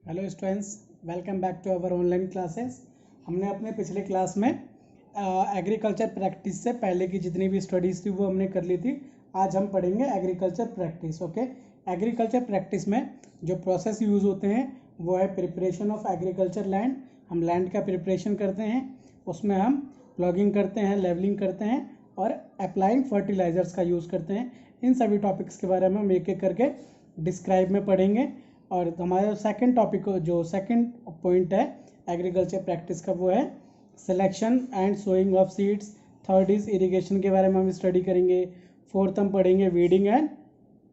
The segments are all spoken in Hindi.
Hello students, welcome back to our online classes. हमने अपने पिछले क्लास में एग्रीकल्चर प्रैक्टिस से पहले की जितनी भी स्टडीज़ थी वो हमने कर ली थी। आज हम पढ़ेंगे agriculture practice. Okay, agriculture practice में जो प्रोसेस यूज़ होते हैं वो है प्रिपरेशन ऑफ एग्रीकल्चर लैंड। हम लैंड का प्रिपरेशन करते हैं, उसमें हम प्लॉगिंग करते हैं, लेवलिंग करते हैं और अप्लाइंग फर्टिलाइजर्स का यूज़ करते हैं। इन सभी टॉपिक्स के बारे में हम एक एक करके डिस्क्राइब में पढ़ेंगे। और हमारा सेकंड टॉपिक जो सेकंड पॉइंट है एग्रीकल्चर प्रैक्टिस का वो है selection and sowing of seeds. Third is irrigation के बारे में हम स्टडी करेंगे। फोर्थ हम पढ़ेंगे वीडिंग एंड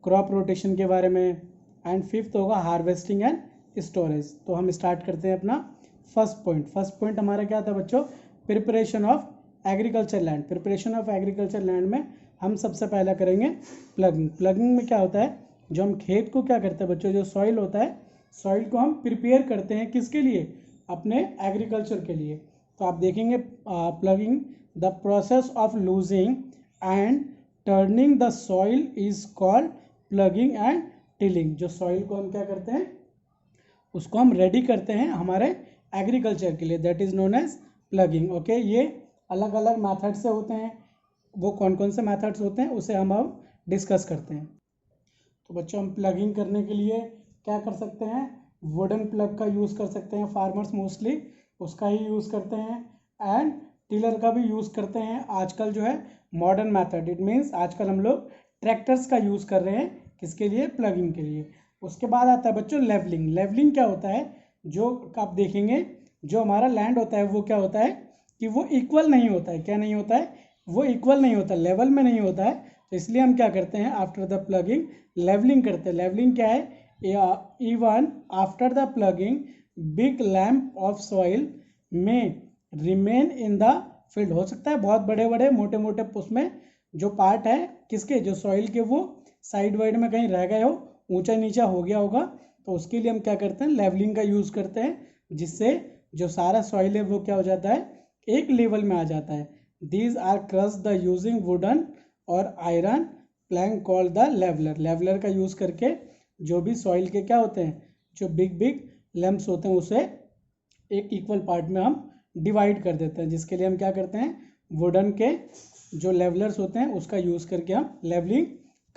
क्रॉप रोटेशन के बारे में। एंड फिफ्थ होगा हार्वेस्टिंग एंड स्टोरेज। तो हम स्टार्ट करते हैं अपना फर्स्ट पॉइंट। फर्स्ट पॉइंट हमारा क्या था बच्चों? Preparation of agriculture land. Preparation of agriculture land में हम सबसे पहला करेंगे प्लगिंग। प्लगिंग में क्या होता है, जो हम खेत को क्या करते हैं बच्चों, जो सॉइल होता है, सॉइल को हम प्रिपेयर करते हैं किसके लिए? अपने एग्रीकल्चर के लिए। तो आप देखेंगे plugging the process of losing and turning the soil is called plugging and tilling. जो सॉइल को हम क्या करते हैं, उसको हम रेडी करते हैं हमारे एग्रीकल्चर के लिए, that is known as ploughing. Okay, ये अलग अलग मैथड से होते हैं। वो कौन कौन से मैथड्स होते हैं उसे हम अब डिस्कस करते हैं। तो बच्चों, हम प्लगिंग करने के लिए क्या कर सकते हैं? वुडन प्लग का यूज़ कर सकते हैं। फार्मर्स मोस्टली उसका ही यूज़ करते हैं। एंड टिलर का भी यूज़ करते हैं। आजकल जो है मॉडर्न मेथड, इट मीन्स आजकल हम लोग ट्रैक्टर्स का यूज़ कर रहे हैं किसके लिए? प्लगिंग के लिए। उसके बाद आता है बच्चों लेवलिंग। लेवलिंग क्या होता है? जो आप देखेंगे जो हमारा लैंड होता है वो क्या होता है कि वो इक्वल नहीं होता है। क्या नहीं होता है? वो इक्वल नहीं होता, लेवल में नहीं होता है। तो इसलिए हम क्या करते हैं? आफ्टर द प्लगिंग लेवलिंग करते हैं। लेवलिंग क्या है? Even after the plugging big lamp of soil में रिमेन इन द फील्ड। हो सकता है बहुत बड़े बड़े मोटे मोटे उसमें जो पार्ट है किसके, जो सॉइल के, वो साइड वाइड में कहीं रह गए हो, ऊंचा नीचा हो गया होगा। तो उसके लिए हम क्या करते हैं? लेवलिंग का यूज़ करते हैं, जिससे जो सारा सॉइल है वो क्या हो जाता है? एक लेवल में आ जाता है। These are crushed using wooden और iron plank called the leveller. Leveller का यूज़ करके जो भी सॉइल के क्या होते हैं, जो बिग बिग लैम्प्स होते हैं, उसे एक इक्वल पार्ट में हम डिवाइड कर देते हैं, जिसके लिए हम क्या करते हैं? वुडन के जो लेवलर्स होते हैं उसका यूज़ करके हम लेवलिंग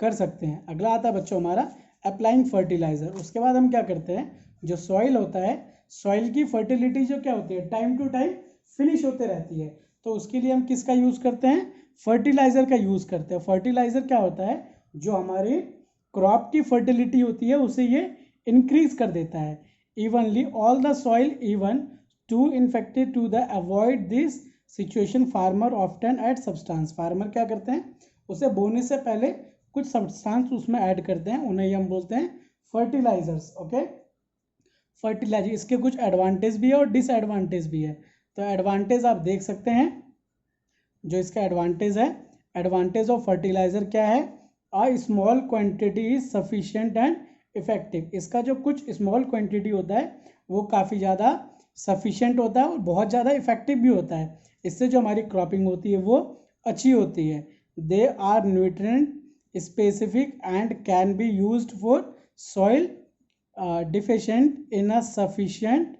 कर सकते हैं। अगला आता है बच्चों हमारा अप्लाइंग फर्टिलाइजर। उसके बाद हम क्या करते हैं? जो सॉइल होता है, सॉइल की फर्टिलिटी जो क्या होती है, टाइम टू टाइम फिनिश होते रहती है। तो उसके लिए हम किसका यूज़ करते हैं? फर्टिलाइज़र का यूज़ करते हैं। फर्टिलाइज़र क्या होता है? जो हमारी क्रॉप की फर्टिलिटी होती है उसे ये इंक्रीज कर देता है। Evenly all the soil even to infected to the avoid this situation farmer often add substance. Farmer क्या करते हैं? उसे बोने से पहले कुछ सब्सटेंस उसमें ऐड करते हैं, उन्हें हम बोलते हैं फर्टिलाइजर्स। ओके, फर्टिलाइजर, इसके कुछ एडवांटेज भी है और डिसएडवांटेज भी है। तो एडवांटेज आप देख सकते हैं, जो इसका एडवांटेज है, एडवांटेज ऑफ फर्टिलाइजर क्या है? A small quantity is sufficient and effective. इसका जो कुछ स्मॉल क्वांटिटी होता है वो काफ़ी ज़्यादा सफिशिएंट होता है और बहुत ज़्यादा इफेक्टिव भी होता है। इससे जो हमारी क्रॉपिंग होती है वो अच्छी होती है। They are nutrient specific and can be used for soil deficient in a sufficient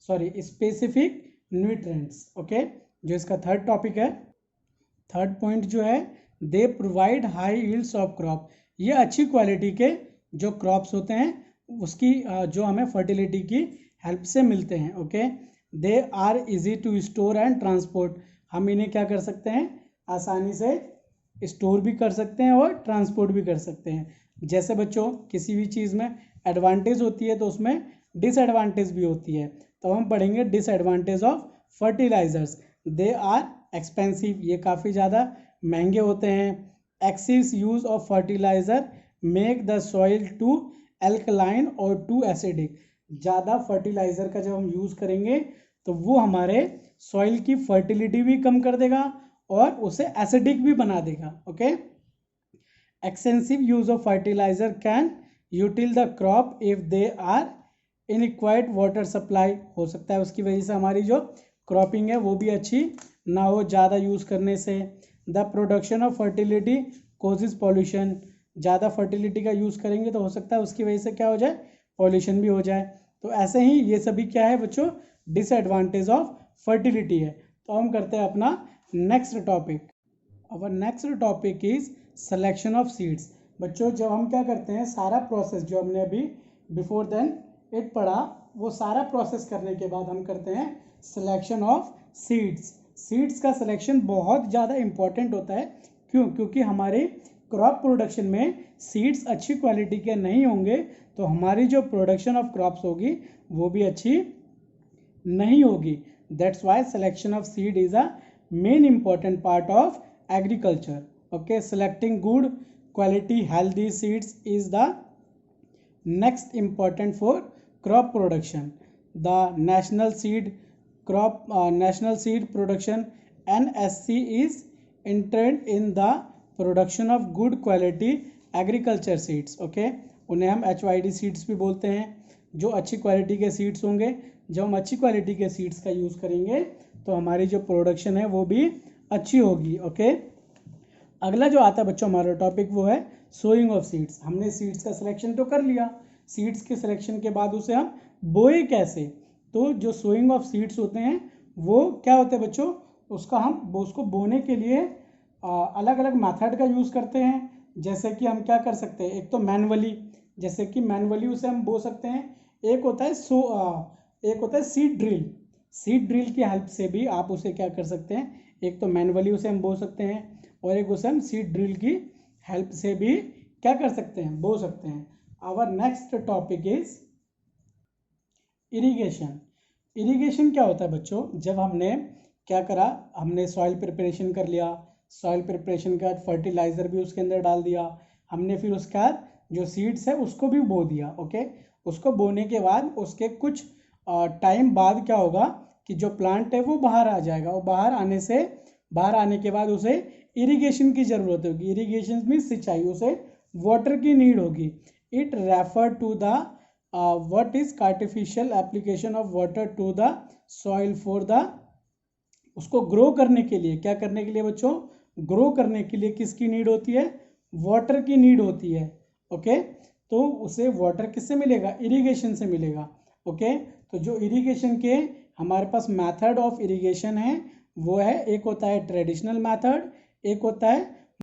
specific nutrients. Okay, जो इसका थर्ड टॉपिक है, थर्ड पॉइंट जो है, they provide high yields of crop. ये अच्छी क्वालिटी के जो क्रॉप्स होते हैं उसकी जो हमें फर्टिलिटी की हेल्प से मिलते हैं। Okay, they are easy to store and transport. हम इन्हें क्या कर सकते हैं? आसानी से स्टोर भी कर सकते हैं और ट्रांसपोर्ट भी कर सकते हैं। जैसे बच्चों किसी भी चीज़ में एडवांटेज होती है तो उसमें डिसएडवांटेज भी होती है। तो हम पढ़ेंगे disadvantage of fertilizers. They are expensive, ये काफ़ी ज़्यादा महंगे होते हैं। Excess use of fertilizer make the soil too alkaline और टू एसिडिक। ज़्यादा फर्टिलाइजर का जब हम यूज़ करेंगे तो वो हमारे सॉइल की फर्टिलिटी भी कम कर देगा और उसे एसिडिक भी बना देगा। Okay, extensive use of fertiliser can यूटिल the crop if they are inadequate water supply. हो सकता है उसकी वजह से हमारी जो क्रॉपिंग है वो भी अच्छी ना हो ज़्यादा यूज़ करने से। The production of fertility causes pollution. ज़्यादा फर्टिलिटी का यूज़ करेंगे तो हो सकता है उसकी वजह से क्या हो जाए? पॉल्यूशन भी हो जाए। तो ऐसे ही ये सभी क्या है बच्चों, डिसएडवांटेज ऑफ फर्टिलिटी है। तो हम करते हैं अपना next topic. Our next topic is selection of seeds. बच्चों जब हम क्या करते हैं, सारा प्रोसेस जो हमने अभी बिफोर देन इट पढ़ा, वो सारा प्रोसेस करने के बाद हम करते हैं सिलेक्शन ऑफ सीड्स। सीड्स का सिलेक्शन बहुत ज़्यादा इंपॉर्टेंट होता है। क्यों? क्योंकि हमारे क्रॉप प्रोडक्शन में सीड्स अच्छी क्वालिटी के नहीं होंगे तो हमारी जो प्रोडक्शन ऑफ क्रॉप्स होगी वो भी अच्छी नहीं होगी। That's why selection of seed is a main important part of agriculture. Okay, selecting good quality healthy seeds is the next important for crop production. The national seed production NSC is interested in the production of good quality agriculture seeds. Okay, उन्हें हम HYD सीड्स भी बोलते हैं, जो अच्छी क्वालिटी के सीड्स होंगे। जब हम अच्छी क्वालिटी के सीड्स का यूज़ करेंगे तो हमारी जो प्रोडक्शन है वो भी अच्छी होगी। ओके, अगला जो आता है बच्चों हमारा टॉपिक वो है सोइंग ऑफ सीड्स। हमने सीड्स का सिलेक्शन तो कर लिया, सीड्स के सिलेक्शन के बाद उसे हम बोए कैसे। तो जो सोइंग ऑफ सीड्स होते हैं वो क्या होते हैं बच्चों, उसको बोने के लिए अलग अलग मेथड का यूज़ करते हैं। जैसे कि हम क्या कर सकते हैं, एक तो मैनुअली, जैसे कि मैनुअली उसे हम बो सकते हैं। एक होता है सीड ड्रिल। सीड ड्रिल की हेल्प से भी आप उसे क्या कर सकते हैं, एक तो मैनुअली उसे हम बो सकते हैं और एक उसे हम सीड ड्रिल की हेल्प से भी क्या कर सकते हैं, बो सकते हैं। Our next topic is irrigation. Irrigation क्या होता है बच्चों, जब हमने क्या करा, हमने सॉइल प्रिपरेशन कर लिया, सॉइल प्रिपरेशन के बाद फर्टिलाइज़र भी उसके अंदर डाल दिया हमने, फिर उसके बाद जो सीड्स है उसको भी बो दिया। ओके, उसको बोने के बाद उसके कुछ टाइम बाद क्या होगा कि जो प्लांट है वो बाहर आ जाएगा, और बाहर आने के बाद उसे इरिगेशन की ज़रूरत होगी। इरिगेशन में सिंचाई, उसे वाटर की नीड होगी। It refer to the what is artificial application of water to the soil for the, उसको ग्रो करने के लिए, क्या करने के लिए बच्चों, ग्रो करने के लिए किसकी नीड होती है, वाटर की नीड होती है। ओके, तो उसे वाटर किससे मिलेगा, इरिगेशन से मिलेगा। ओके, तो जो इरिगेशन के हमारे पास मेथड ऑफ इरिगेशन है वो है, एक होता है ट्रेडिशनल मेथड, एक होता है